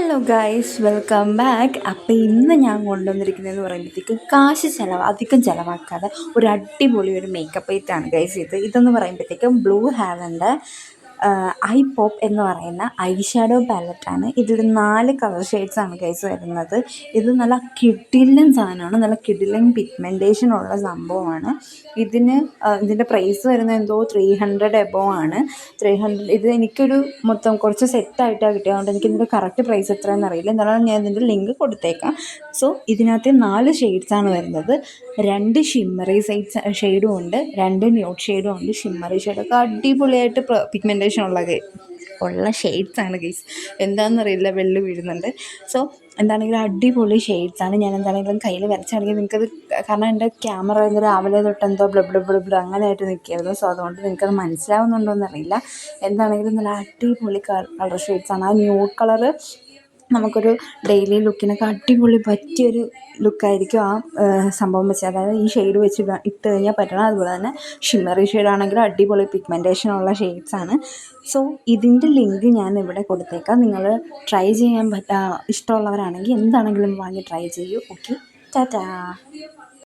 Hello guys, welcome back. അപ്പോൾ ഇന്ന് ഞാൻ കൊണ്ടുവന്നിരിക്കുന്നതെന്ന് പറയുമ്പോഴത്തേക്കും അധികം ചിലവാക്കാതെ ഒരു അടിപൊളി ഒരു മേക്കപ്പ് ഐറ്റാണ് ഗൈസ്. ഇതെന്ന് പറയുമ്പോഴത്തേക്കും ബ്ലൂ ഹെവൻ്റെ ഐ പോപ്പ് എന്ന് പറയുന്ന ഐ ഷാഡോ പാലറ്റാണ്. ഇതിൽ 4 കളർ ഷെയ്ഡ്സാണ് ഗൈസ് വരുന്നത്. ഇത് നല്ല കിടിലൻ സാധനമാണ്, നല്ല കിടിലൻ പിഗ്മെൻറ്റേഷൻ ഉള്ള സംഭവമാണ്. ഇതിൻ്റെ പ്രൈസ് വരുന്നത് എന്തോ 300 എബോവ് ആണ്. 300. ഇത് എനിക്കൊരു മൊത്തം കുറച്ച് സെറ്റായിട്ടാണ് കിട്ടിയത്. അതുകൊണ്ട് എനിക്കിതിൻ്റെ കറക്റ്റ് പ്രൈസ് എത്രയെന്ന് അറിയില്ല. എന്നാലും ഞാൻ ഇതിൻ്റെ ലിങ്ക് കൊടുത്തേക്കാം. സോ ഇതിനകത്ത് 4 ഷെയ്ഡ്സാണ് വരുന്നത്. 2 ഷിമ്മറി ഷെയ്ഡും ഉണ്ട്, 2 ന്യൂഡ് ഷെയ്ഡും ഉണ്ട്. ഷിമ്മറി ഷെയ്ഡൊക്കെ അടിപൊളിയായിട്ട് പിഗ്മെൻറ്റേഷൻ ഉള്ള ഷെയ്ഡ്സാണ് ഗൈസ്. എന്താണെന്നറിയില്ല, വെള്ളി വീഴുന്നുണ്ട്. സോ എന്താണെങ്കിലും അടിപൊളി ഷെയ്ഡ്സാണ്. ഞാൻ എന്താണെങ്കിലും കയ്യിൽ വരച്ചാണെങ്കിൽ നിങ്ങൾക്കത്, കാരണം എൻ്റെ ക്യാമറ ഇന്ന് രാവിലെ തൊട്ട് എന്തോ ബ്ലബ് അങ്ങനെയായിട്ട് നിൽക്കുകയായിരുന്നു. സോ അതുകൊണ്ട് നിങ്ങൾക്കത് മനസ്സിലാവുന്നുണ്ടോ എന്നറിയില്ല. എന്താണെങ്കിലും നല്ല അടിപൊളി കളർ ഷെയ്ഡ്സാണ്. ആ ന്യൂഡ് കളറ് നമുക്കൊരു ഡെയിലി ലുക്കിനൊക്കെ അടിപൊളി പറ്റിയൊരു ലുക്കായിരിക്കും ആ സംഭവം വെച്ച്, അതായത് ഈ ഷെയ്ഡ് വെച്ച് ഇട്ട് കഴിഞ്ഞാൽ പറ്റണം. അതുപോലെ തന്നെ ഷിമ്മറി ഷെയ്ഡാണെങ്കിലും അടിപൊളി പിഗ്മെൻറ്റേഷനുള്ള ഷെയ്ഡ്സാണ്. സോ ഇതിൻ്റെ ലിങ്ക് ഞാൻ ഇവിടെ കൊടുത്തേക്കാം. നിങ്ങൾ ട്രൈ ചെയ്യാൻ ഇഷ്ടമുള്ളവരാണെങ്കിൽ എന്താണെങ്കിലും വാങ്ങി ട്രൈ ചെയ്യൂ. ഓക്കെ, ടാറ്റാ.